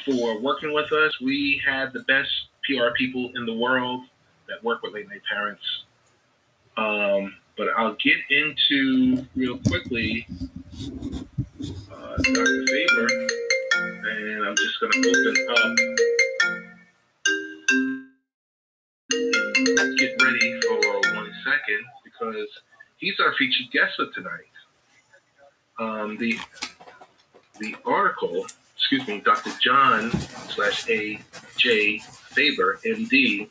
for working with us. We have the best PR people in the world that work with late night parents. But I'll get into real quickly Dr. Faber, and I'm just going to open up and get ready for 1 second because he's our featured guest for tonight. The article, Dr. John /A.J. Faber, MD.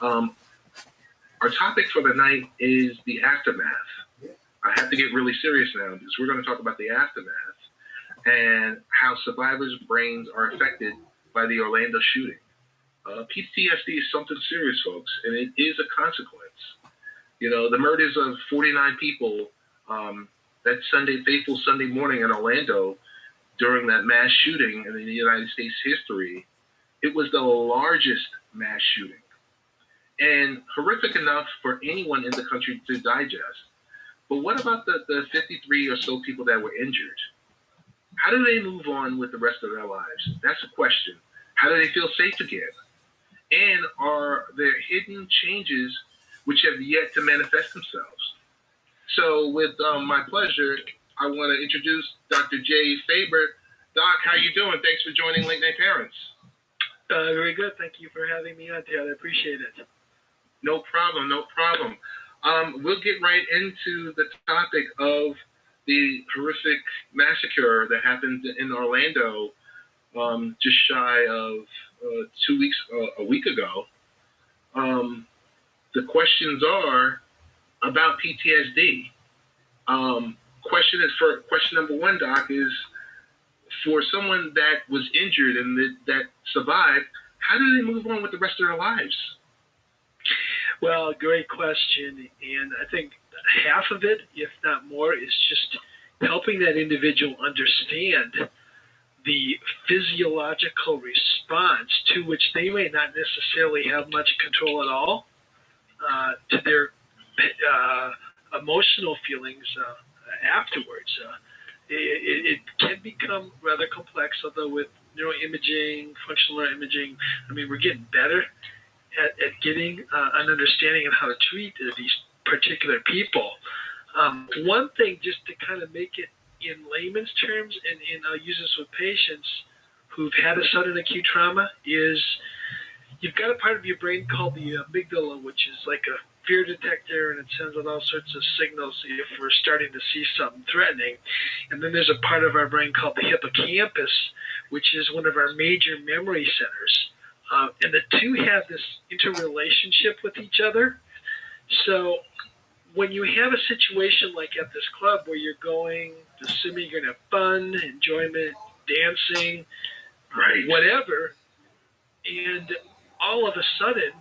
Our topic for the night is the aftermath. I have to get really serious now because we're going to talk about the aftermath and how survivors' brains are affected by the Orlando shooting. PTSD is something serious, folks, and it is a consequence. You know, the murders of 49 people that fateful Sunday morning in Orlando during that mass shooting in the United States history, it was the largest mass shooting. And horrific enough for anyone in the country to digest. But what about the 53 or so people that were injured? How do they move on with the rest of their lives? That's a question. How do they feel safe again? And are there hidden changes which have yet to manifest themselves? So with my pleasure, I want to introduce Dr. J. Faber. Doc, how you doing? Thanks for joining Late Night Parents. Very good. Thank you for having me on, Ted. I appreciate it. No problem. We'll get right into the topic of the horrific massacre that happened in Orlando just shy of a week ago. The questions are about PTSD. Question number one, Doc, is for someone that was injured and that survived, how do they move on with the rest of their lives? Well, great question. And I think half of it, if not more, is just helping that individual understand the physiological response to which they may not necessarily have much control at all to their emotional feelings afterwards. It can become rather complex, although with neuroimaging, functional neuroimaging, we're getting better at getting an understanding of how to treat these particular people. One thing, just to kind of make it in layman's terms, and I'll use this with patients who've had a sudden acute trauma, is you've got a part of your brain called the amygdala, which is like a fear detector, and it sends out all sorts of signals if we're starting to see something threatening. And then there's a part of our brain called the hippocampus, which is one of our major memory centers. And the two have this interrelationship with each other. So when you have a situation like at this club where you're going, assuming you're going to have fun, enjoyment, dancing, right, whatever, and all of a sudden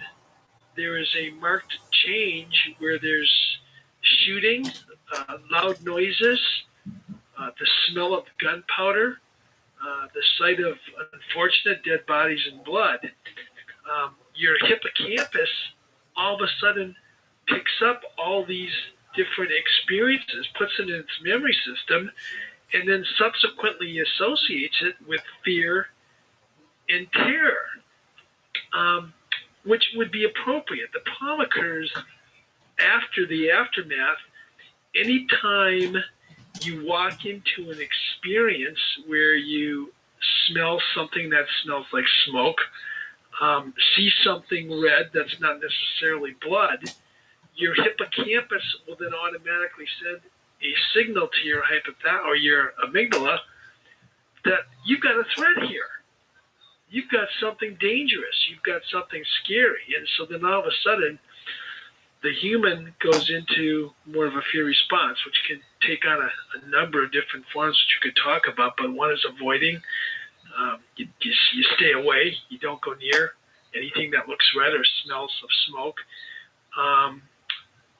there is a marked change where there's shooting, loud noises, the smell of gunpowder, the sight of unfortunate dead bodies and blood, your hippocampus all of a sudden picks up all these different experiences, puts it in its memory system, and then subsequently associates it with fear and terror, which would be appropriate. The problem occurs after the aftermath. Anytime you walk into an experience where you smell something that smells like smoke, see something red that's not necessarily blood, your hippocampus will then automatically send a signal to your your amygdala that you've got a threat here. You've got something dangerous. You've got something scary. And so then all of a sudden, the human goes into more of a fear response, which can take on a number of different forms, which you could talk about. But one is avoiding. You stay away. You don't go near anything that looks red or smells of smoke.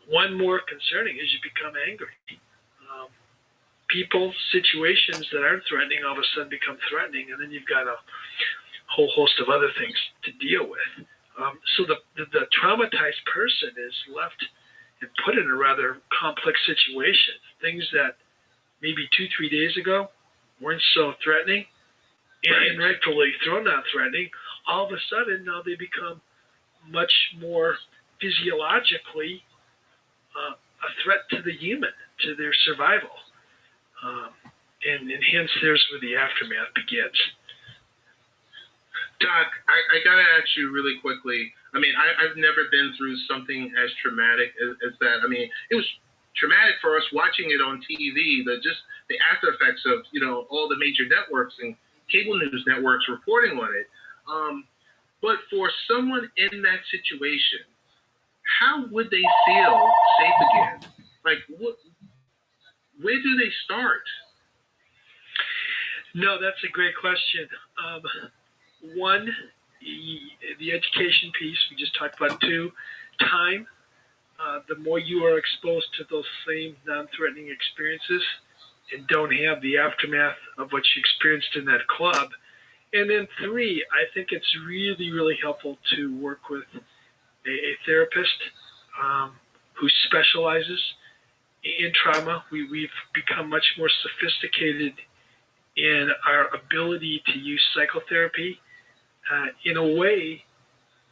One more concerning is you become angry. People, situations that aren't threatening all of a sudden become threatening, and then you've got a whole host of other things to deal with. So the traumatized person is left and put in a rather complex situation. Things that maybe 2-3 days ago weren't so threatening and rightfully thrown out threatening, all of a sudden now they become much more physiologically a threat to the human, to their survival. And hence there's where the aftermath begins. Doc, I got to ask you really quickly. I mean, I've never been through something as traumatic as that. I mean, it was traumatic for us watching it on TV, the after effects of, all the major networks and cable news networks reporting on it. But for someone in that situation, how would they feel safe again? Like, where do they start? No, that's a great question. One, the education piece we just talked about. Two, time. The more you are exposed to those same non-threatening experiences and don't have the aftermath of what you experienced in that club. And then three, I think it's really, really helpful to work with a therapist who specializes in trauma. We've become much more sophisticated in our ability to use psychotherapy in a way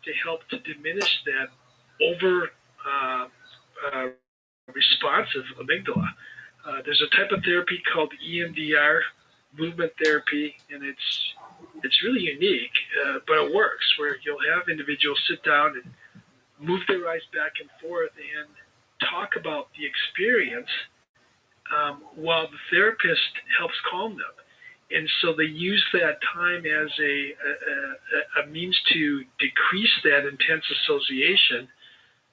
to help to diminish that over responsive amygdala. There's a type of therapy called EMDR, movement therapy, and it's really unique, but it works, where you'll have individuals sit down and move their eyes back and forth and talk about the experience while the therapist helps calm them. And so they use that time as a means to decrease that intense association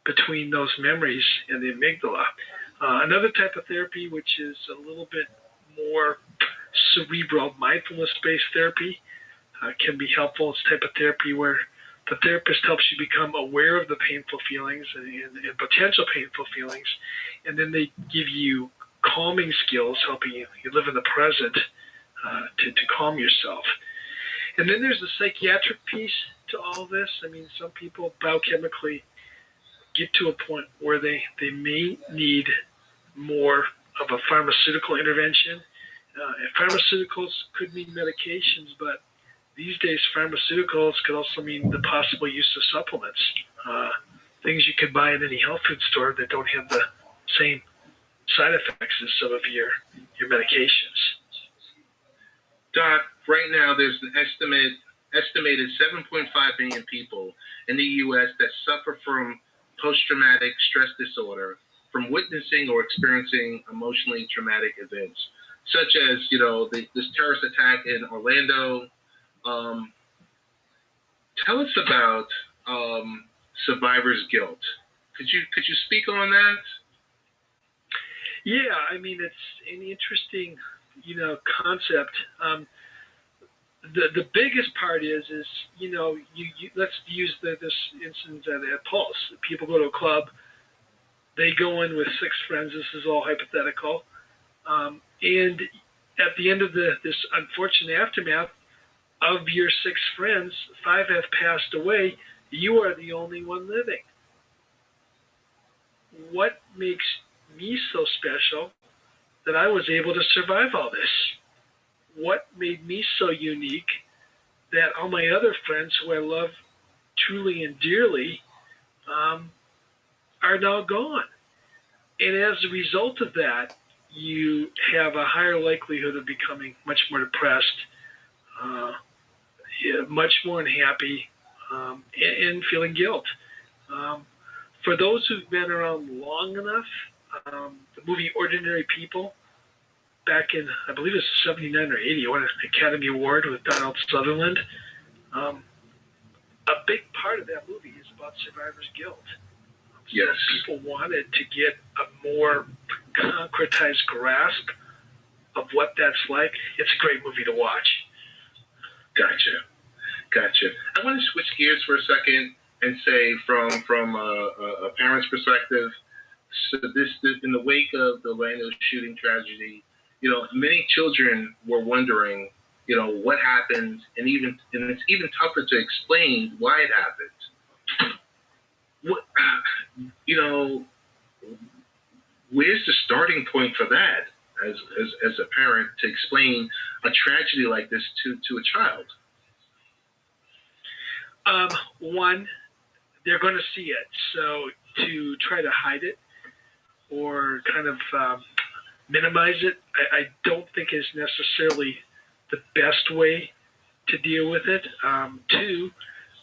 between those memories and the amygdala. Another type of therapy, which is a little bit more cerebral, mindfulness-based therapy, can be helpful. It's a type of therapy where the therapist helps you become aware of the painful feelings and potential painful feelings, and then they give you calming skills, helping you live in the present to calm yourself. And then there's the psychiatric piece to all this. I mean, some people biochemically get to a point where they may need more of a pharmaceutical intervention. And pharmaceuticals could mean medications, but these days pharmaceuticals could also mean the possible use of supplements, things you could buy in any health food store that don't have the same side effects as some of your medications. Doc, right now there's an estimated 7.5 million people in the U.S. that suffer from post-traumatic stress disorder from witnessing or experiencing emotionally traumatic events, such as, this terrorist attack in Orlando. Tell us about survivor's guilt. Could you speak on that? Yeah, I mean, it's an interesting, concept. The biggest part is you let's use this instance at Pulse. People go to a club, they go in with 6 friends. This is all hypothetical, and at the end of this unfortunate aftermath, of your 6 friends, 5 have passed away. You are the only one living. What makes me so special that I was able to survive all this? What made me so unique that all my other friends who I love truly and dearly are now gone? And as a result of that, you have a higher likelihood of becoming much more depressed, much more unhappy, and feeling guilt. For those who've been around long enough, the movie Ordinary People, back in, I believe it was 79 or 80, won an Academy Award with Donald Sutherland. A big part of that movie is about survivor's guilt. Yes. So people wanted to get a more concretized grasp of what that's like. It's a great movie to watch. Gotcha. I want to switch gears for a second and say, from a parent's perspective, so this in the wake of the Orlando shooting tragedy, many children were wondering, what happened, and it's even tougher to explain why it happened. What, where's the starting point for that? as a parent to explain a tragedy like this to a child? One, they're going to see it. So to try to hide it or kind of minimize it, I don't think is necessarily the best way to deal with it. Two,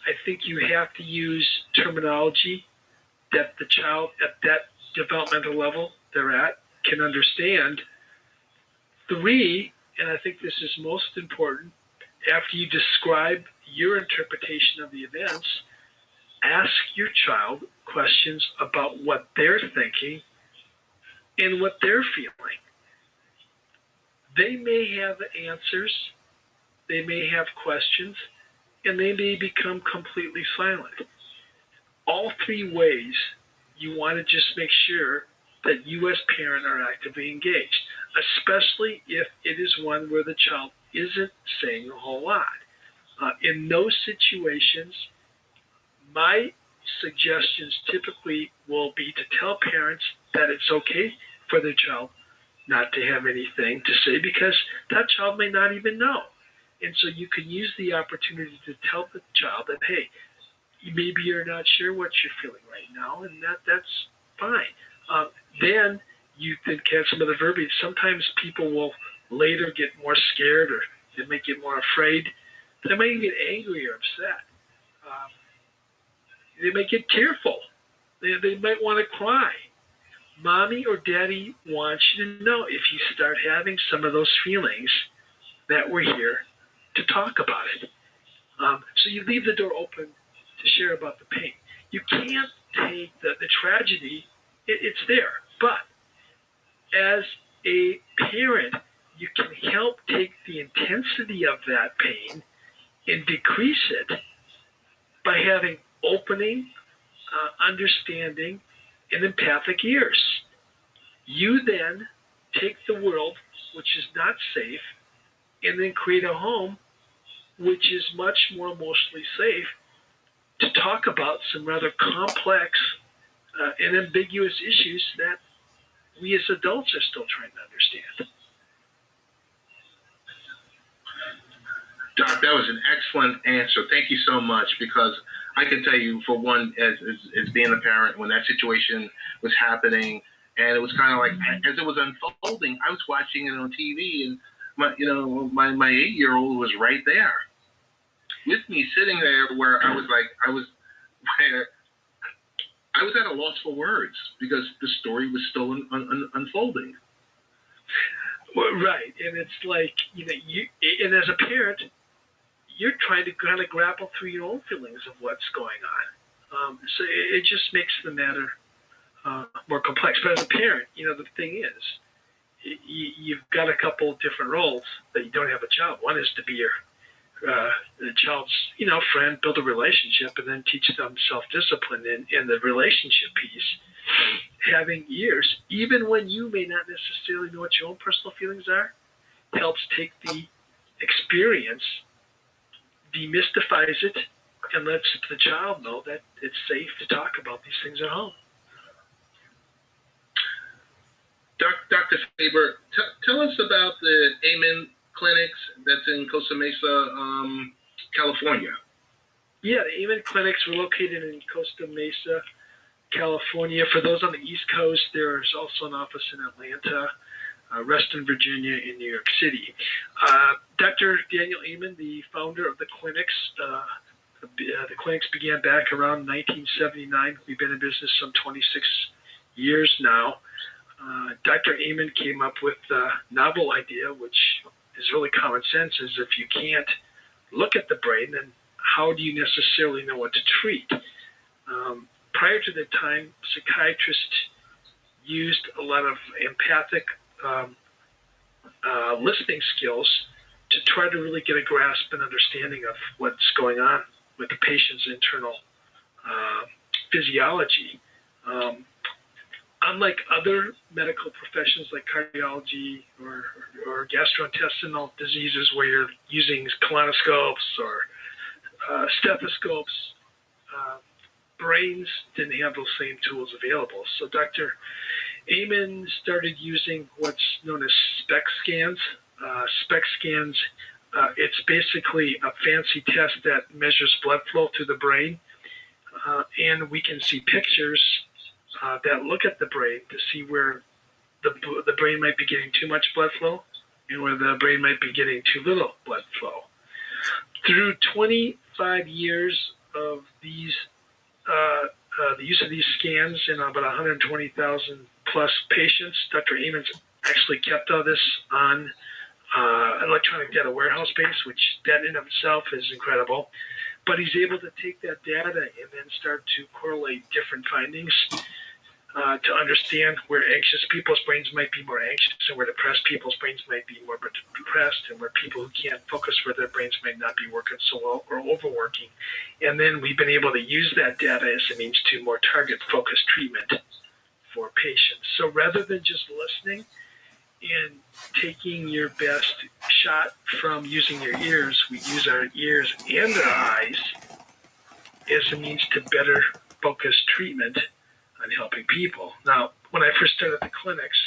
I think you have to use terminology that the child at that developmental level they're at can understand. Three, and I think this is most important, after you describe your interpretation of the events, ask your child questions about what they're thinking and what they're feeling. They may have answers, they may have questions, and they may become completely silent. All three ways, you want to just make sure that you as parent are actively engaged, especially if it is one where the child isn't saying a whole lot. In those situations, my suggestions typically will be to tell parents that it's okay for their child not to have anything to say because that child may not even know. And so you can use the opportunity to tell the child that, hey, maybe you're not sure what you're feeling right now, and that's fine. Then you can have some of the verbiage. Sometimes people will later get more scared or they may get more afraid. They may get angry or upset. They may get tearful. They might want to cry. Mommy or daddy wants you to know if you start having some of those feelings that we're here to talk about it. So you leave the door open to share about the pain. You can't take the tragedy, it's there. But as a parent, you can help take the intensity of that pain and decrease it by having opening, understanding, and empathic ears. You then take the world, which is not safe, and then create a home which is much more emotionally safe to talk about some rather complex and ambiguous issues that we as adults are still trying to understand. Doc, that was an excellent answer. Thank you so much, because I can tell you, for one, as being a parent, when that situation was happening, and it was kind of like, as it was unfolding, I was watching it on TV, and my 8-year-old was right there with me, sitting there, where I was at a loss for words because the story was still unfolding. Well, right, and it's like, and as a parent, you're trying to kind of grapple through your own feelings of what's going on. So it just makes the matter more complex. But as a parent, the thing is, you've got a couple of different roles that you don't have a child. One is to be the child's, friend, build a relationship, and then teach them self-discipline in the relationship piece. Having ears, even when you may not necessarily know what your own personal feelings are, helps take the experience, demystifies it, and lets the child know that it's safe to talk about these things at home. Dr. Faber, tell us about the Amen clinics that's in Costa Mesa, California. Yeah, the Amen clinics were located in Costa Mesa, California. For those on the East Coast, there's also an office in Atlanta, Reston, Virginia, and New York City. Dr. Daniel Amen, the founder of the clinics, the clinics began back around 1979. We've been in business some 26 years now. Dr. Amen came up with a novel idea, which is really common sense, is if you can't look at the brain, then how do you necessarily know what to treat? Prior to that time, psychiatrists used a lot of empathic listening skills to try to really get a grasp and understanding of what's going on with the patient's internal physiology. Unlike other medical professions like cardiology or gastrointestinal diseases where you're using colonoscopes or stethoscopes, brains didn't have those same tools available. So Dr. Amen started using what's known as SPECT scans. SPECT scans, it's basically a fancy test that measures blood flow through the brain, and we can see pictures that look at the brain to see where the brain might be getting too much blood flow and where the brain might be getting too little blood flow. Through 25 years of these, the use of these scans in about 120,000 plus patients, Dr. Amen's actually kept all this on electronic data warehouse base, which that in itself is incredible. But he's able to take that data and then start to correlate different findings to understand where anxious people's brains might be more anxious and where depressed people's brains might be more depressed, and where people who can't focus where their brains might not be working so well or overworking. And then we've been able to use that data as a means to more target-focused treatment for patients. So rather than just listening and taking your best shot from using your ears, we use our ears and our eyes as a means to better focus treatment on helping people. Now, when I first started the clinics,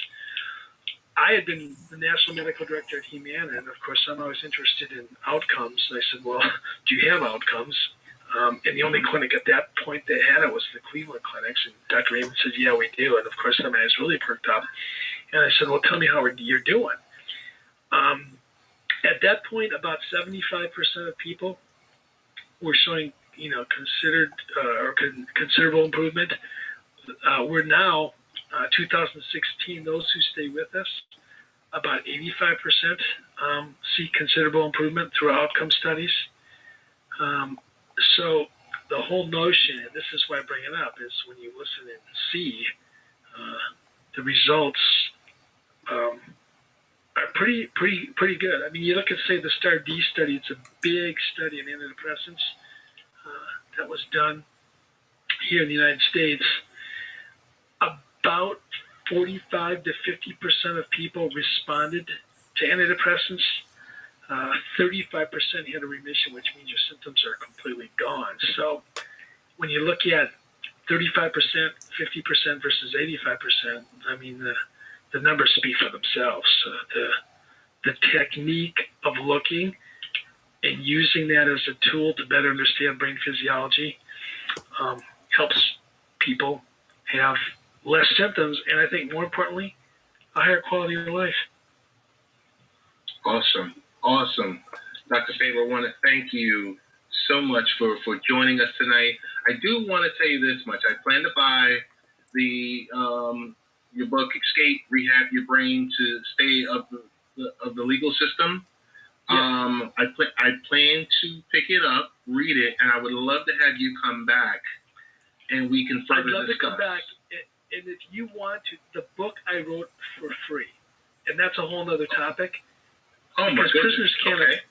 I had been the national medical director at Humana, and of course I'm always interested in outcomes. And I said, well, do you have outcomes? And the only clinic at that point that had it was the Cleveland clinics. And Dr. Raymond said, yeah, we do. And of course my eyes really perked up. And I said, well, tell me how you're doing. At that point, about 75% of people were showing, considerable improvement. We're now, 2016, those who stay with us, about 85% see considerable improvement through outcome studies. So the whole notion, and this is why I bring it up, is when you listen and see the results are pretty good. I mean, you look at, say, the STAR-D study. It's a big study in antidepressants that was done here in the United States. About 45 to 50% of people responded to antidepressants. 35% had a remission, which means your symptoms are completely gone. So when you look at 35%, 50% versus 85%, I mean, the numbers speak for themselves. The technique of looking and using that as a tool to better understand brain physiology helps people have less symptoms, and I think more importantly, a higher quality of life. Awesome. Dr. Faber, I want to thank you so much for joining us tonight. I do want to tell you this much. I plan to buy your book, Escape, Rehab Your Brain to Stay of the Legal System. Yeah. I plan to pick it up, read it, and I would love to have you come back and we can further discuss. I'd love to come back. And if you want to, the book I wrote for free, and that's a whole other topic. Oh my goodness. Prisoners can't. Okay.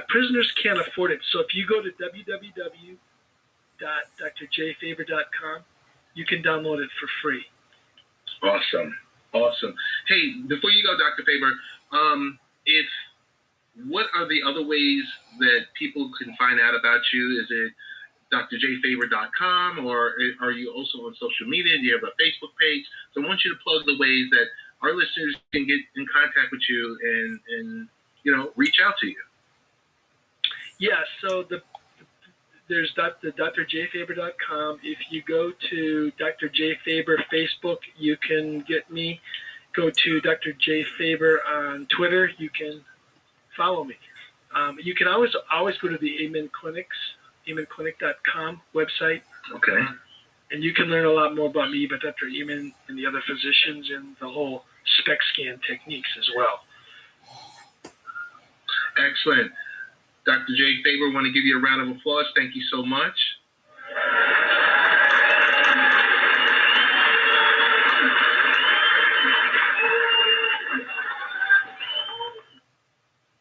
Prisoners can't afford it. So if you go to www.drjfaber.com, you can download it for free. Awesome. Hey, before you go, Dr. Faber, what are the other ways that people can find out about you? Is it drjfaber.com, or are you also on social media? Do you have a Facebook page? So I want you to plug the ways that our listeners can get in contact with you and reach out to you. Yeah, so there's the drjfaber.com. If you go to Dr. J. Faber Facebook, you can get me. Go to Dr. J. Faber on Twitter. You can follow me. You can always go to the Amen Clinics, amenclinic.com website. Okay. And you can learn a lot more about me, about Dr. Amen and the other physicians and the whole SPECT scan techniques as well. Excellent. Dr. J. Faber, want to give you a round of applause. Thank you so much.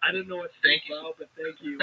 I didn't know what to say, Bob, but thank you.